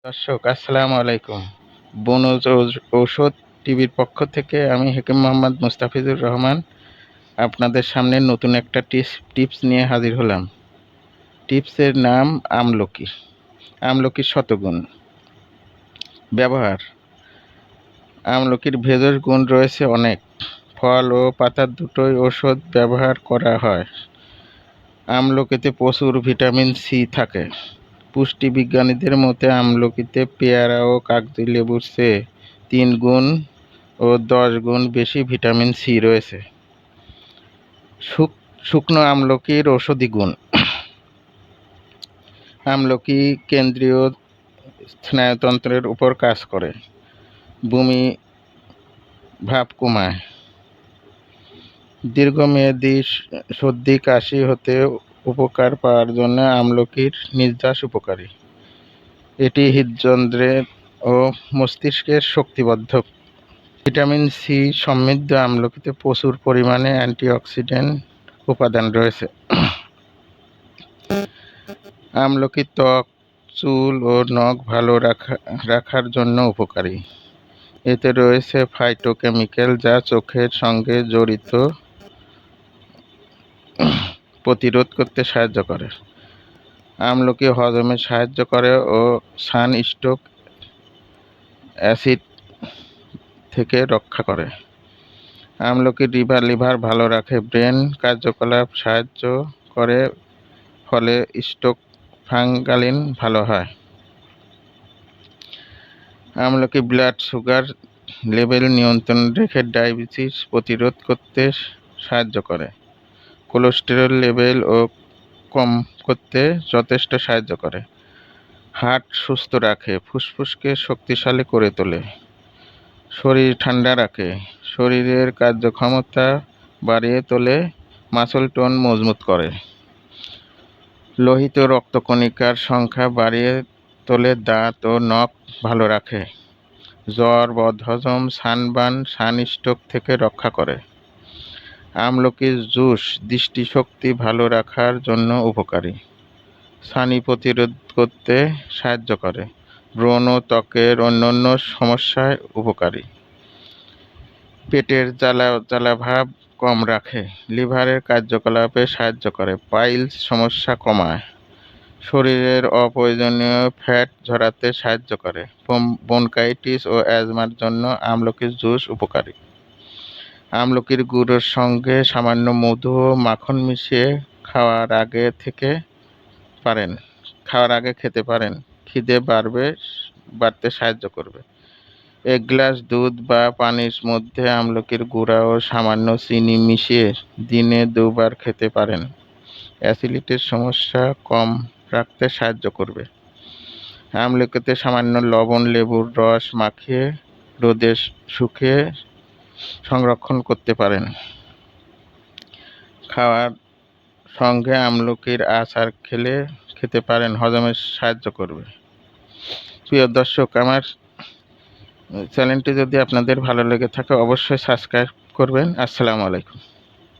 দর্শক আসসালামু আলাইকুম। বনজ ঔষধ টিভির পক্ষ থেকে আমি হাকিম মোহাম্মদ মুস্তাফিজুর রহমান আপনাদের সামনে নতুন একটা টিপস নিয়ে হাজির হলাম। টিপসের নাম আমলকি। আমলকির শতগুণ ব্যবহার। আমলকির ভেষজ গুণ রয়েছে অনেক। ফল ও পাতার দুটোই ঔষধ ব্যবহার করা হয়। আমলকিতে প্রচুর ভিটামিন সি থাকে। পুষ্টিবিজ্ঞানীদের মতে আমলকিতে পেয়ারা ও কাগজি লেবুর চেয়ে 3 গুণ ও 10 গুণ বেশি ভিটামিন সি রয়েছে। শুকনো আমলকির ঔষধি গুণ। আমলকি কেন্দ্রীয় স্নায়ুতন্ত্রের উপর কাজ করে, বমি ভাব কমায়, দীর্ঘমেয়াদী সর্দি কাশি হতে উপকার পাওয়ার জন্য আমলকির নির্যাস উপকারী। এটি হৃদযন্ত্রের ও মস্তিষ্কের শক্তিবর্ধক। ভিটামিন সি সমৃদ্ধ আমলকিতে প্রচুর পরিমাণে অ্যান্টিঅক্সিডেন্ট উপাদান রয়েছে। আমলকি ত্বক, চুল ও নখ ভালো রাখার জন্য উপকারী। এতে রয়েছে ফাইটোকেমিক্যাল যা চোখের সঙ্গে জড়িত প্রতিরোধ করতে সাহায্য করে। আমলকি হজমে সাহায্য করে ও সানস্ট্রোক অ্যাসিড থেকে রক্ষা করে। আমলকি লিভার ভালো রাখে, ব্রেন কার্যকলাপ সাহায্য করে, ফলে স্ট্রোক ফাঙ্গালিন ভালো হয়। আমলকি ব্লাড সুগার লেভেল নিয়ন্ত্রণে রেখে ডায়াবেটিস প্রতিরোধ করতে সাহায্য করে। কোলেস্টেরল লেভেল কম করতে যথেষ্ট সাহায্য করে। হার্ট সুস্থ রাখে, ফুসফুসকে শক্তিশালী করে তোলে, শরীর ঠান্ডা রাখে, শরীরের কার্যক্ষমতা বাড়িয়ে তোলে, মাসল টোন মজবুত করে, লোহিত রক্তকণিকার সংখ্যা বাড়িয়ে তোলে, দাঁত ও নখ ভালো রাখে, জ্বর, বদহজম, সানবার্ন, সানস্ট্রোক থেকে রক্ষা করে। আমলকির জুস দৃষ্টিশক্তি ভালো রাখার জন্য উপকারী। ছানি প্রতিরোধ করতে সাহায্য করে, ব্রণ ও ত্বকের অন্যান্য সমস্যায় উপকারী। পেটের জ্বালাভাব কম রাখে, লিভারের কার্যকলাপে সাহায্য করে, পাইলস সমস্যা কমায়, শরীরের অপ্রয়োজনীয় ফ্যাট ঝরাতে সাহায্য করে। ব্রঙ্কাইটিস ও অ্যাজমার জন্য আমলকির জুস উপকারী। আমলকির গুঁড়োর সঙ্গে সামান্য মধু ও মাখন মিশিয়ে খাওয়ার আগে খেতে পারেন। খিদে বাড়তে সাহায্য করবে। 1 গ্লাস দুধ বা পানির মধ্যে আমলকির গুঁড়া ও সামান্য চিনি মিশিয়ে দিনে 2 বার খেতে পারেন। অ্যাসিডিটির সমস্যা কম রাখতে সাহায্য করবে। আমলকিতে সামান্য লবণ, লেবুর রস মাখিয়ে রোদে শুকিয়ে সংরক্ষণ করতে পারেন। খাওয়ার সঙ্গে আমলকির আচার খেতে পারেন, হজমে সাহায্য করবে। প্রিয় দর্শক, আমার চ্যানেলটি যদি আপনাদের ভালো লেগে থাকে অবশ্যই সাবস্ক্রাইব করবেন। আসসালামু আলাইকুম।